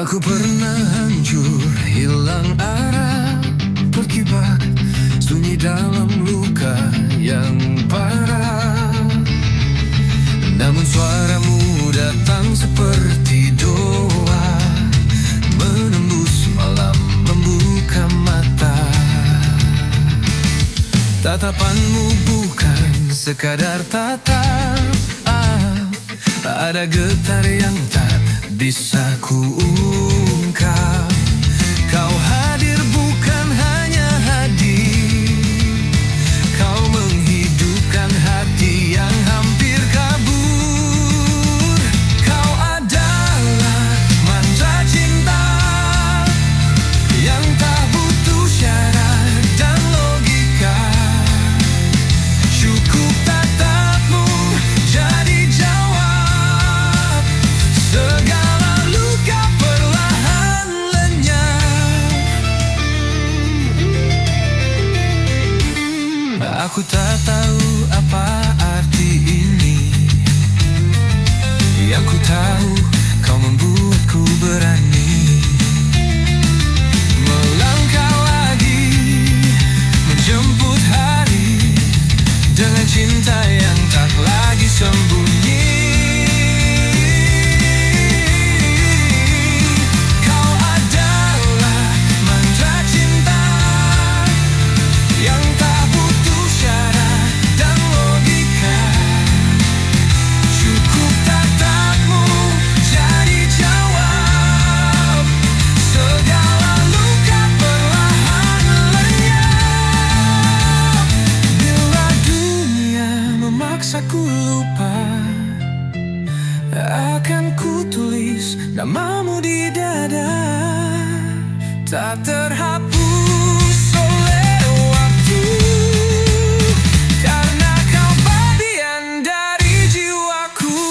Aku pernah hancur, hilang arah, terjebak sunyi dalam luka yang parah. Namun suaramu datang seperti doa, menembus malam, membuka mata. Tatapanmu bukan sekadar tatap, ada getar yang tak bisa kuungkap. Kau hadir bukan hanya hadir, kau menghidupkan hati yang hampir kabur. Kau adalah mantra cinta yang tak butuh syarat dan logika. Cukup tatapmu jadi jawab segala luka perlahan lenyap. Aku tak tahu apa arti ini, yang ku tahu kau membuatku berani melangkah lagi, menjemput hari dengan cinta yang tak lagi sembunyi. Kau adalah mantra cinta yang tak butuh syarat dan logika. Cukup tatapmu jadi jawab segala luka perlahan lenyap. Bila dunia memaksaku lupa, akan ku tulis namamu di dada, tak terhapus oleh waktu, karena kau bagian dari jiwaku.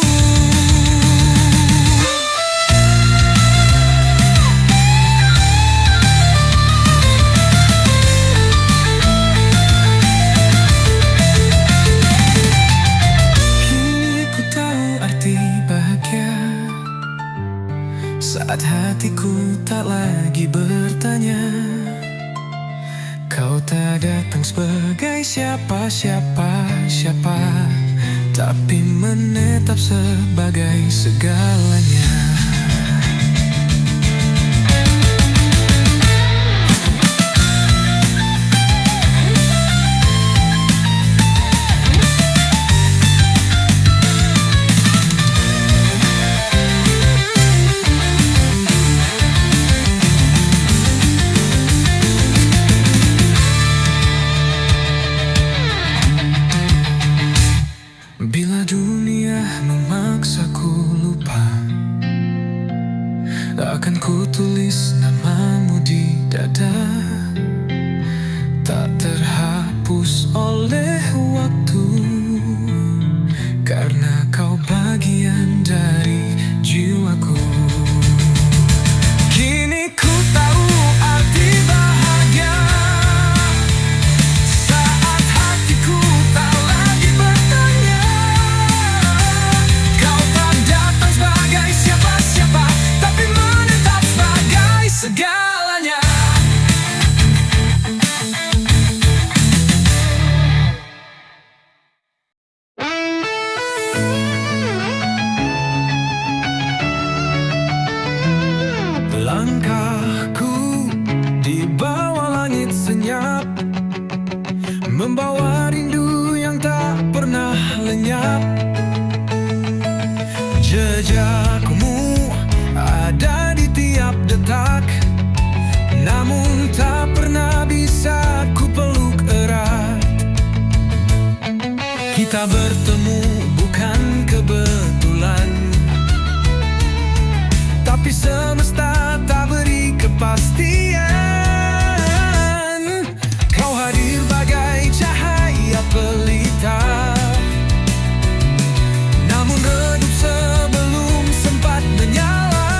Kini ku tahu arti bahagia saat hatiku tak lagi bertanya. Kau tak datang sebagai siapa-siapa, tapi menetap sebagai segalanya. Bila dunia memaksaku lupa, akan ku tulis namamu di dada, tak terhapus oleh waktu, karena kau bagian dari jiwaku. Kini ku tahu arti bahagia saat hatiku tak lagi bertanya. Kau tak datang sebagai siapa-siapa, tapi menetap sebagai segalanya. Langkahku di bawah langit senyap, membawa rindu yang tak pernah lenyap. Jejakmu ada di tiap detak, namun tak pernah bisa ku peluk erat. Kita bertemu bukan kebetulan, tapi semesta tak beri kepastian. Kau hadir bagai cahaya pelita, namun redup sebelum sempat menyala.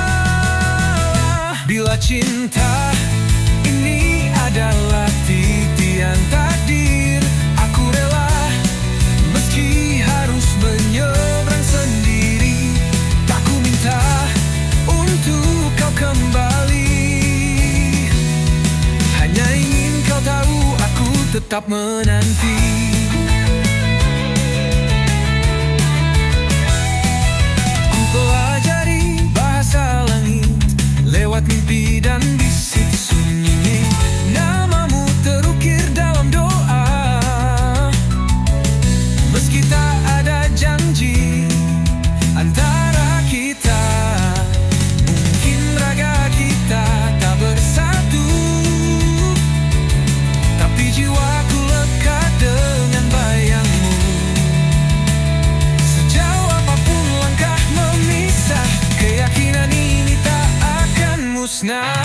Bila cinta ini adalah titian takdir, aku rela meski harus menyeberang sendiri. Tak ku minta untuk kau kembali. tetap menanti. Ku pelajari bahasa langit lewat mimpi dan bisik sunyi. Namamu terukir dalam doa, meski tak ada janji antara kita. Mungkin raga kita tak bersatu, tapi jiwaku lekat dengan bayangmu. Sejauh apapun langkah memisah, keyakinan ini tak akan musnah.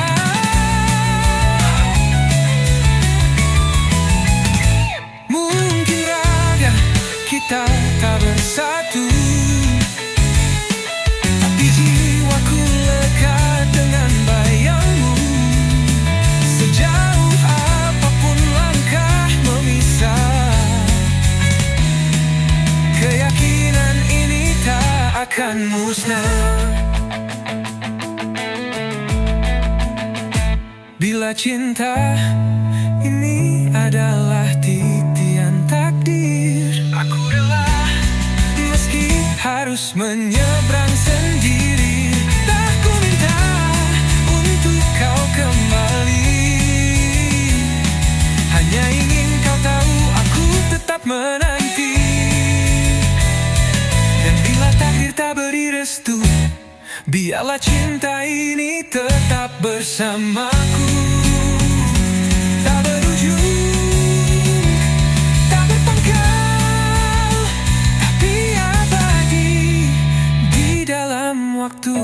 Mungkin raga kita tak bersatu, tapi jiwaku lekat dengan bayangmu. Sejauh apapun langkah memisah, keyakinan ini tak akan musnah. Bila cinta ini adalah titian takdir, aku rela meski harus menyeberang sendiri. Tak ku minta untuk kau kembali, hanya ingin kau tahu aku tetap menanti. Dan bila takdir tak beri restu, biarlah cinta ini tetap bersamaku. Tak berujung, tak berpangkal, tapi abadi di dalam waktu.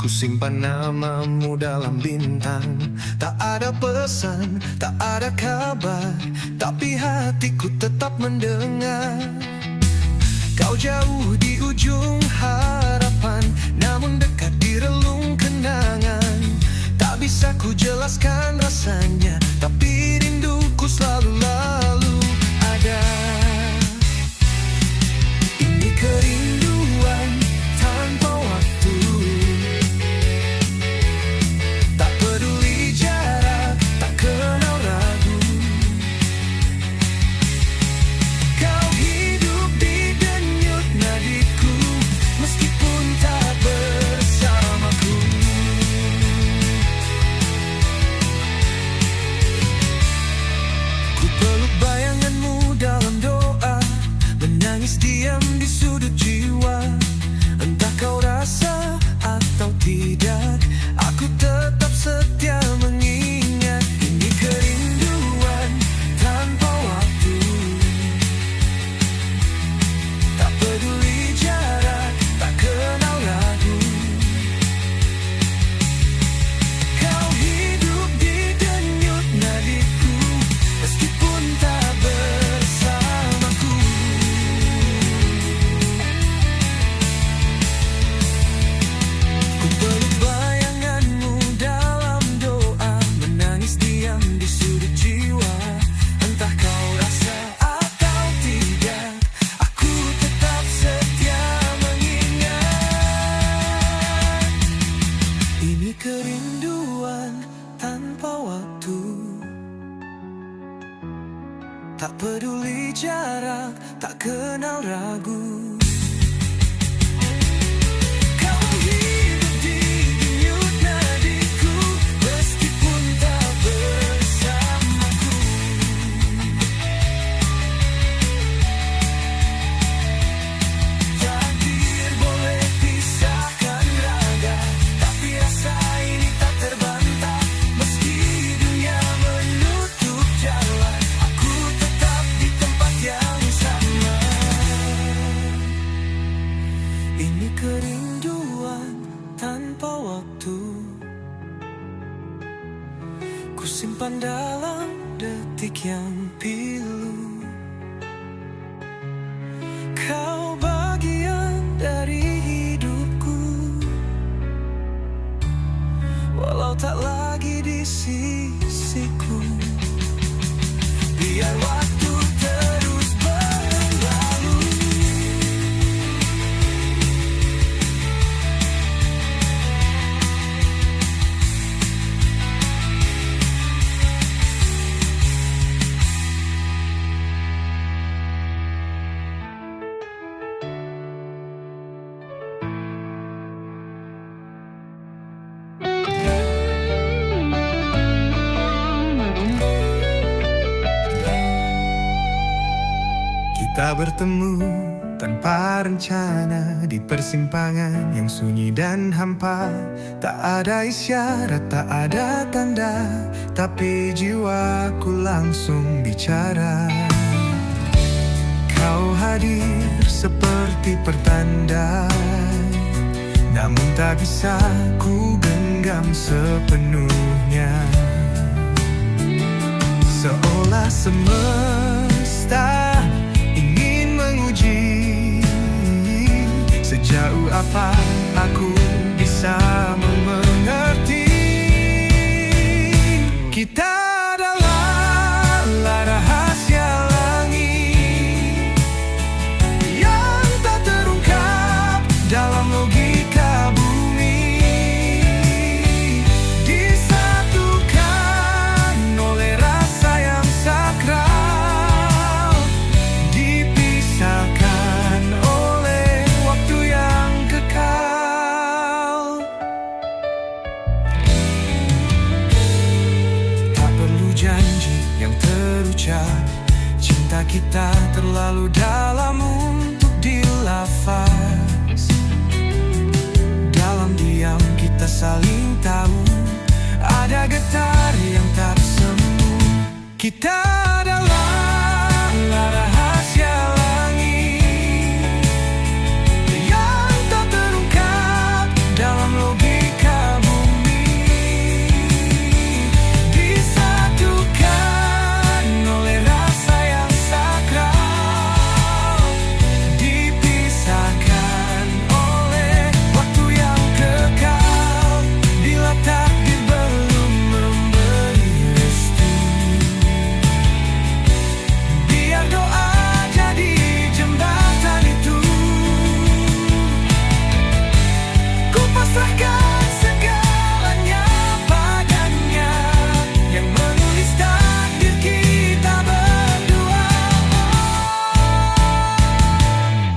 Ku simpan namamu dalam bintang. Tak ada pesan, tak ada kabar, tapi hatiku tetap mendengar. Kau jauh di ujung harapan, namun dekat di relung kenangan. Tak bisa ku jelaskan rasanya, tapi rinduku selalu ada. Ini kerinduan tanpa waktu, kenal ragu. Kau hidup di denyut nadiku, meskipun tak bersamaku. Ku peluk bayanganmu dalam doa, menangis diam di sudut jiwa. Entah kau rasa atau tidak, aku tetap setia mengingat. Ini kerinduan tanpa waktu, tak peduli jarak, tak kenal ragu. Kau hidup di denyut nadiku, meskipun tak bersamaku. Ku peluk bayanganmu dalam doa, menangis diam di sudut jiwa. Entah kau rasa atau tidak, aku tetap setia mengingat. Ini kerinduan tanpa waktu, tak peduli jarak, tak kenal ragu. Kau hidup di denyut nadiku, meskipun tak bersamaku. Takdir boleh pisahkan raga, tapi rasa ini tak terbantah. Meski dunia menutup jalan, aku tetap di tempat yang sama. Ini kerinduan tanpa waktu, ku simpan dalam detik yang pilu. Kau bagian dari tak lagi di sisiku. Biar waktu terus berlalu. Kita bertemu tanpa rencana di persimpangan yang sunyi dan hampa. Tak ada isyarat, tak ada tanda, tapi jiwaku langsung bicara. Kau hadir seperti pertanda, namun tak bisa ku genggam sepenuhnya. Seolah semesta ingin menguji sejauh apa aku bisa mengerti. Kita adalah rahasia langit yang tak terungkap dalam logika bumi. Disatukan oleh rasa yang sakral, dipisahkan oleh waktu yang kekal. Tak perlu janji yang terucap, cinta kita terlalu dalam untuk dilafaz. Dalam diam kita saling tahu, ada getar yang tak semu. Kita adalah rahasia langit yang tak terungkap dalam logika bumi. Disatukan oleh rasa yang sakral, dipisahkan oleh waktu yang kekal. Bila takdir belum memberi restu, biar doa jadi jembatan itu. Ku pasrahkan segalanya padanya, yang menulis takdir kita berdua.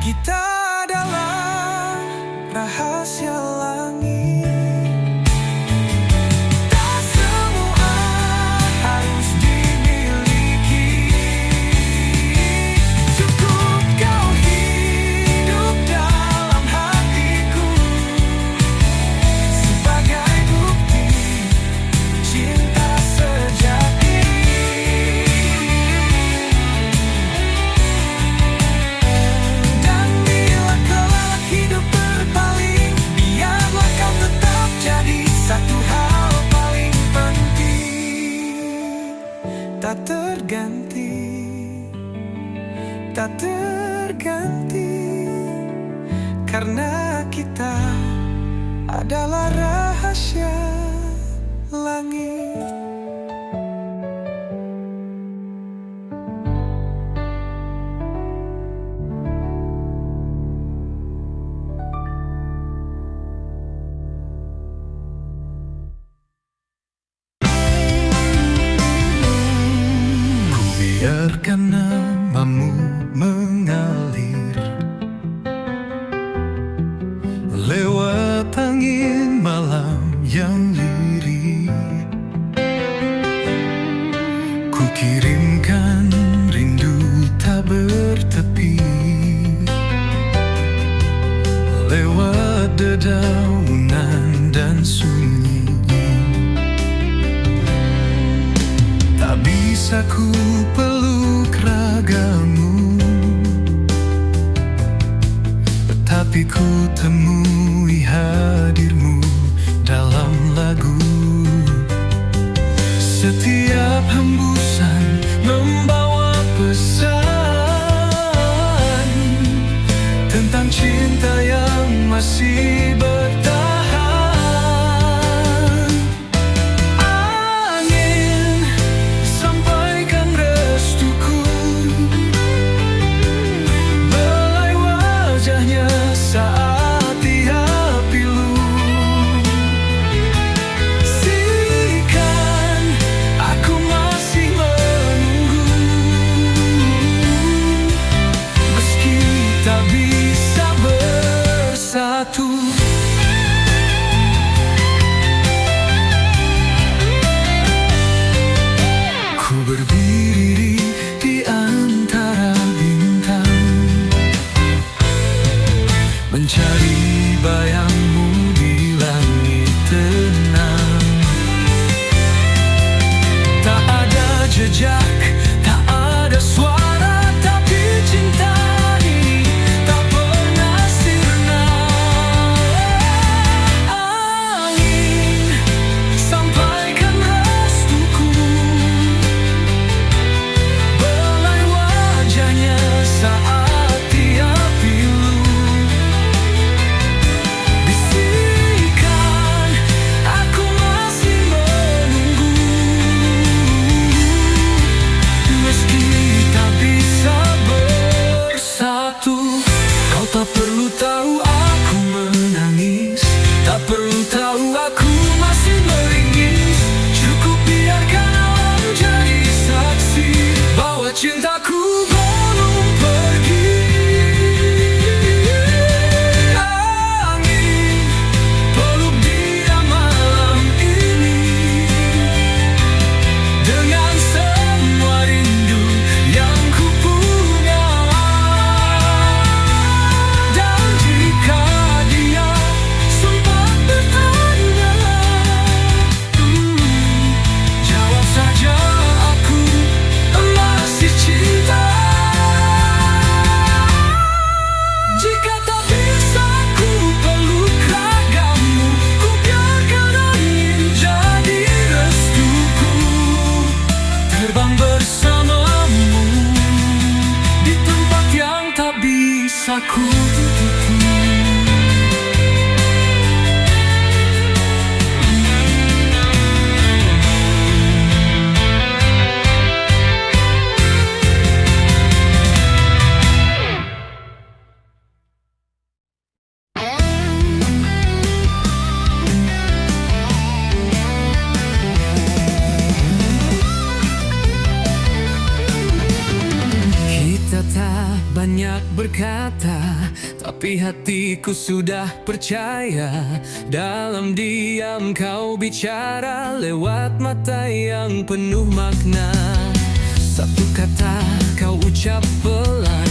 Kita adalah rahasia langit. Tak semua harus dimiliki, cukup kau hidup dalam hatiku sebagai bukti cinta sejati. Dan bila kelak hidup berpaling, biarlah kau tetap jadi satu hal paling penting. Tak terganti, tak terganti, karena kita adalah rahasia langit. Ku biarkan namamu mengalir lewat angin malam yang lirih. Ku kirimkan rindu tak bertepi lewat dedaunan dan sunyi. Tak bisa ku peluk ragamu, tetapi ku temui hadirmu dalam lagu. Setiap hembusan membawa pesan tentang cinta yang masih bertahan. hendak berkata, tapi hatiku sudah percaya. Dalam diam kau bicara lewat mata yang penuh makna. Satu kata kau ucap pelan,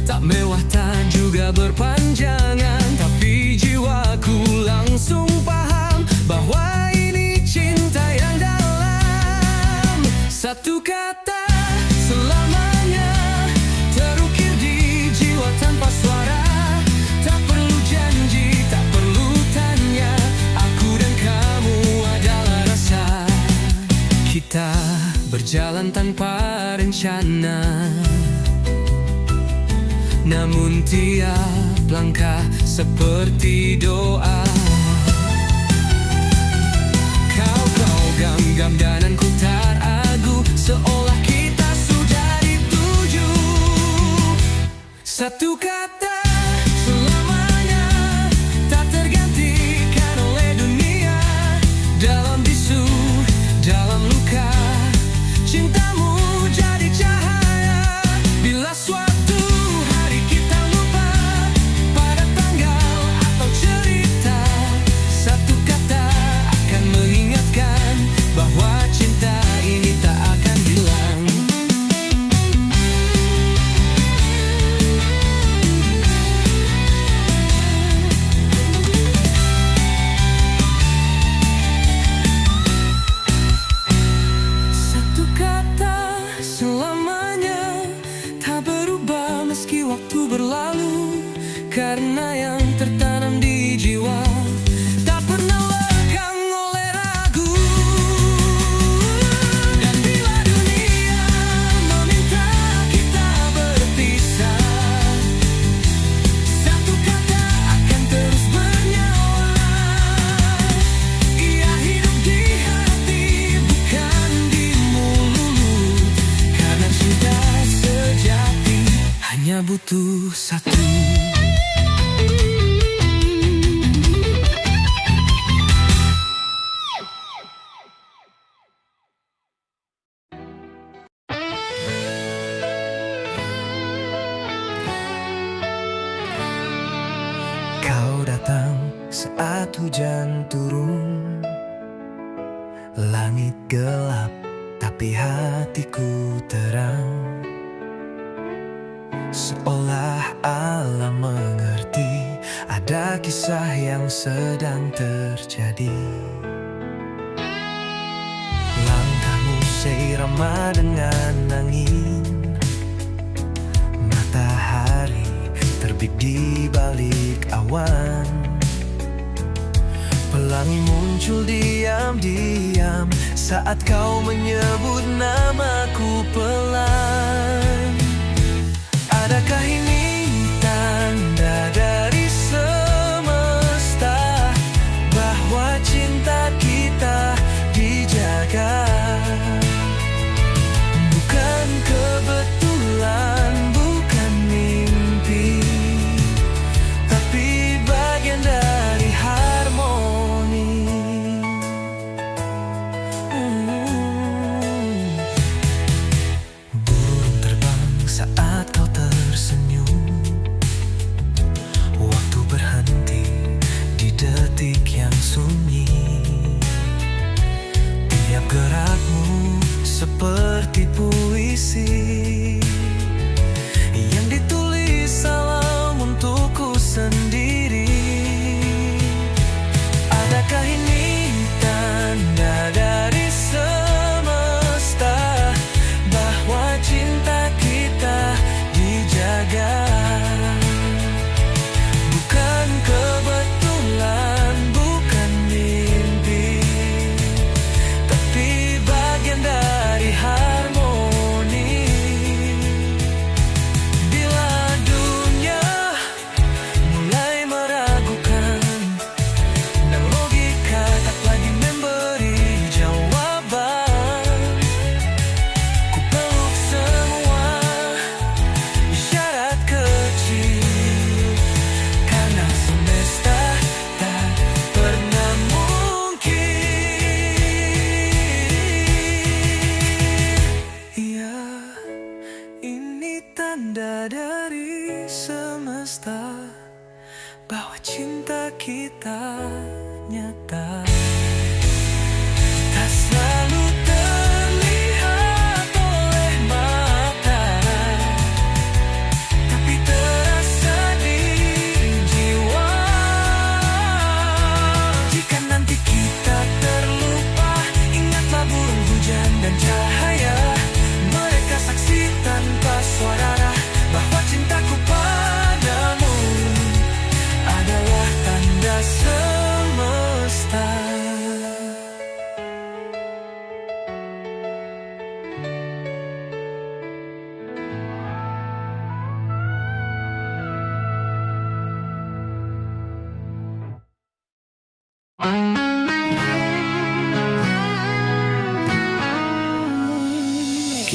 tak mewah tak juga berpanjangan, tapi jiwaku langsung paham bahwa ini cinta yang dalam. Satu kata selamanya terukir di jiwa tanpa suara. Tak perlu janji, tak perlu tanya, aku dan kamu adalah rasa. Kita berjalan tanpa rencana, namun tiap langkah seperti doa. Kau genggam dan ku tak ragu, seolah kita sudah dituju. Satu kata selamanya tak tergantikan oleh dunia. Dalam bisu, dalam luka, cintamu jadi cahaya. Bila suatu hari kita lupa pada tanggal atau cerita, satu kata akan mengingatkan bahwa cinta ini tak akan hilang. Satu kata selamanya tak berubah meski waktu berlalu, karena yang tertanam di jiwa tak pernah lekang oleh ragu. Dan bila dunia meminta kita berpisah, satu kata akan terus bernyawa. Ia hidup di hati bukan di mulut, karena cinta sejati hanya butuh satu. Kau datang saat hujan turun, langit gelap tapi hatiku terang. Seolah alam mengerti ada kisah yang sedang terjadi. Langkahmu seirama dengan angin, matahari terbit di balik awan. Pelangi muncul diam-diam saat kau menyebut namaku pelan. Adakah ini tanda dari semesta bahwa cinta kita dijaga? Bukan kebetulan, bukan mimpi, tapi bagian dari harmoni. Burung terbang saat kau tersenyum,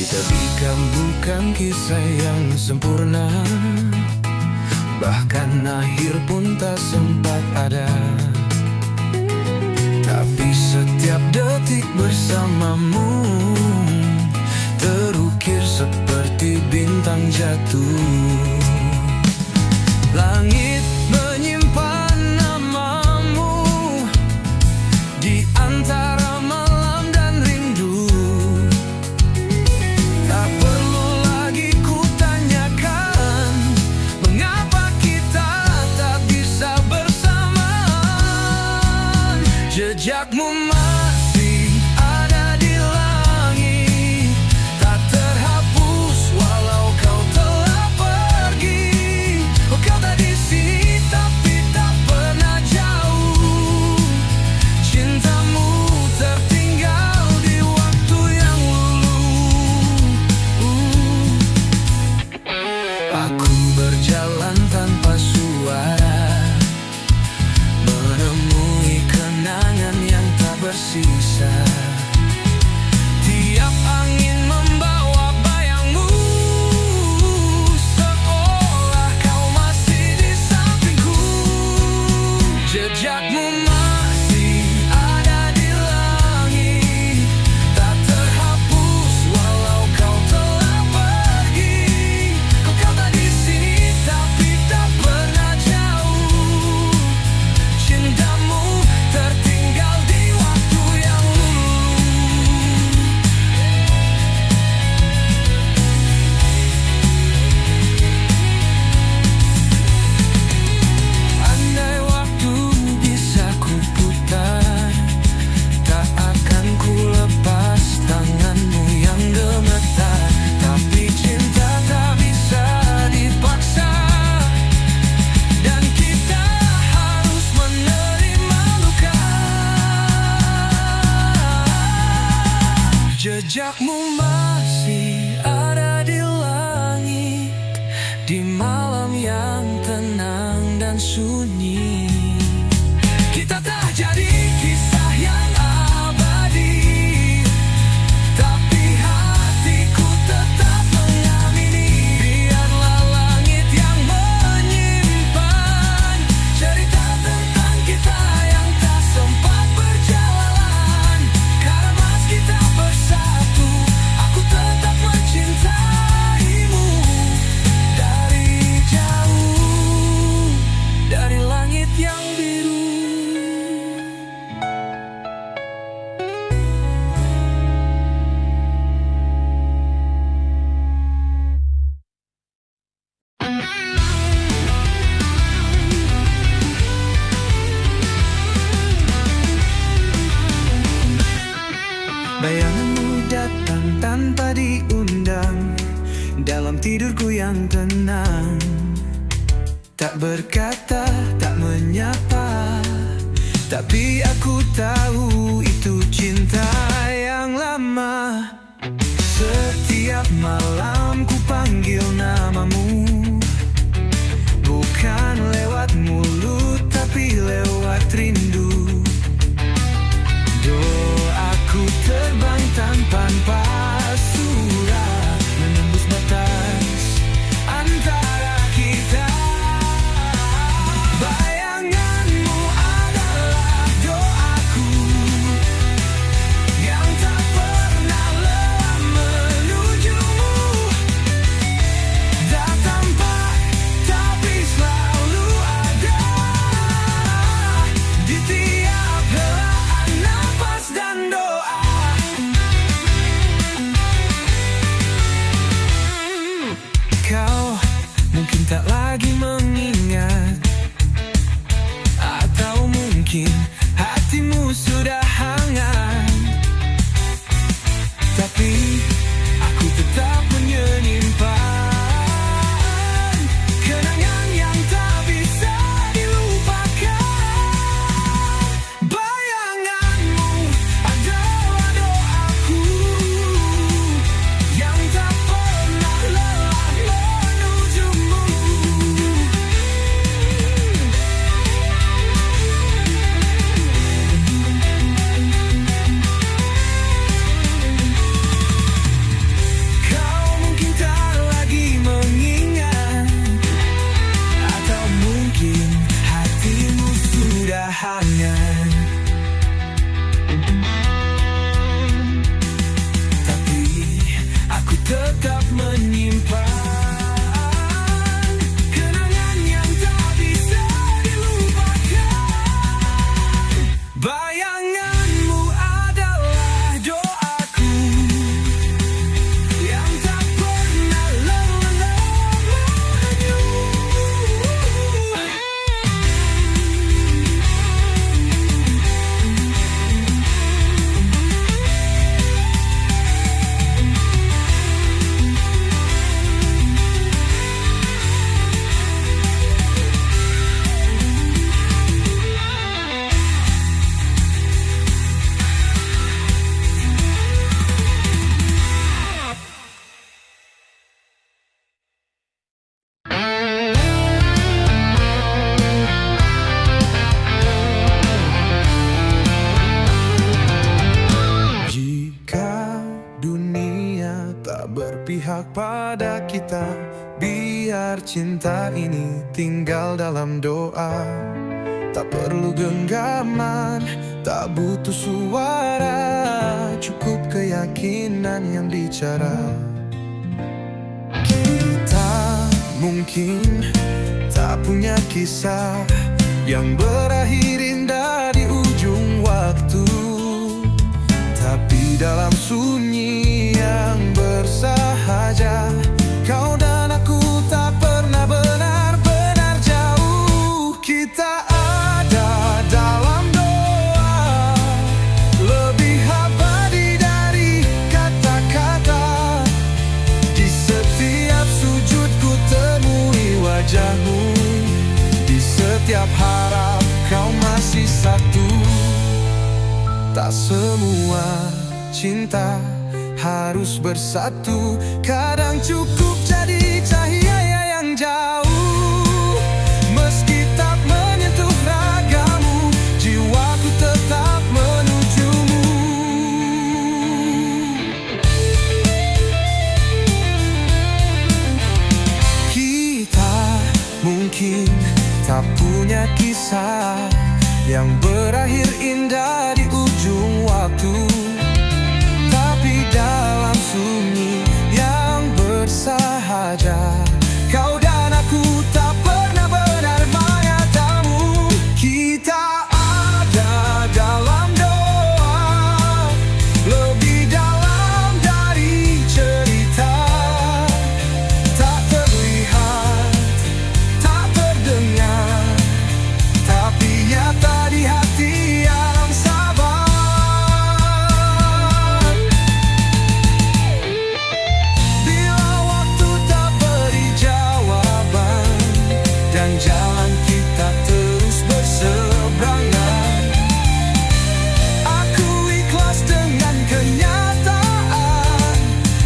Kita berikan bukan kisah yang sempurna, bahkan akhir pun tak sempat ada. Tapi setiap detik bersamamu terukir seperti bintang jatuh. Langit menyimpan namamu di antara malam dan rindu. Tak perlu lagi ku tanyakan mengapa kita tak bisa bersamaan. Jejakmu masih ada di langit, tak terhapus walau kau telah pergi. Oh, kau tak di sini tapi tak pernah jauh. Cintamu tertinggal di waktu yang lalu. Aku berjalan tanpa suara, menemui kenangan yang tak bersisa. Tiap angin membawa bayangmu, seolah kau masih di sampingku. Jejakmu masih ada di langit, tak terhapus walau kau telah pergi. Oh, kau tak di sini tapi tak pernah jauh. Cintamu tertinggal di waktu yang lalu. Andai waktu bisa ku putar, tak akan ku lepas tanganmu yang gemetar. Tapi cinta tak bisa dipaksa, dan kita harus menerima luka. Jejakmu masih ada di langit, di malam yang tenang dan sunyi. Kita tak jadi kisah yang abadi, tapi hatiku tetap mengamini. Biarlah langit yang menyimpan cerita tentang kita yang tak sempat berjalan. Karena meski kita bersatu, aku tetap mencintaimu dari jauh, dari langit yang biru. Bayanganmu datang tanpa diundang dalam tidurku yang tenang. Tak berkata, tak menyapa, tapi aku tahu itu cinta yang lama. Setiap malam ku panggil namamu, bukan lewat mulut tapi lewat rindu. Doaku terbang tanpa surat, menembus batas antara kita. Bayanganmu adalah doaku, berpihak pada kita. Biar cinta ini tinggal dalam doa. Tak perlu genggaman, tak butuh suara, cukup keyakinan yang bicara. Kita mungkin tak punya kisah yang berakhir indah di ujung waktu, tapi dalam sunyi yang bersahaja, kau dan aku tak pernah benar-benar jauh. Kita ada dalam doa, lebih abadi dari kata-kata. Di setiap sujud ku temui wajahmu, di setiap harap kau masih satu. Tak semua cinta harus bersatu, kadang cukup jadi cahaya yang jauh. Meski tak menyentuh ragamu, jiwaku tetap menujumu. Kita mungkin tak punya kisah yang berakhir indah di ujung waktu, tapi dalam sunyi yang bersahaja, kau dan aku tak pernah benar menatamu. Kita ada dalam doa, lebih dalam dari cerita. Tak terlihat, tak terdengar, tapi nyata di hati yang sabar. Bila waktu tak beri jawaban dan jalan kita terus berseberangan, aku ikhlas dengan kenyataan,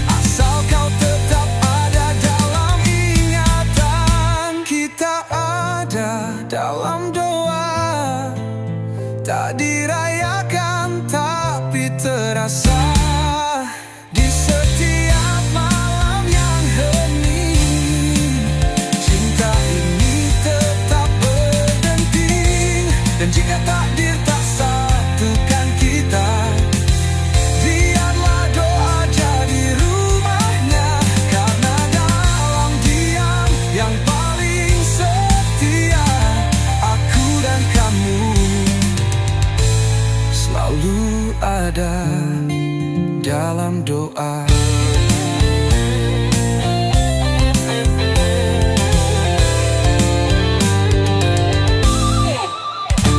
asal kau tetap ada dalam ingatan. Kita ada dalam doa, tak dirayakan tapi terasa. Di setiap malam yang hening, cinta ini tetap berdenting. Dan jika takdir tak satukan kita, biarlah doa jadi rumahnya. Karena dalam diam yang paling setia, aku dan kamu selalu ada dalam doa.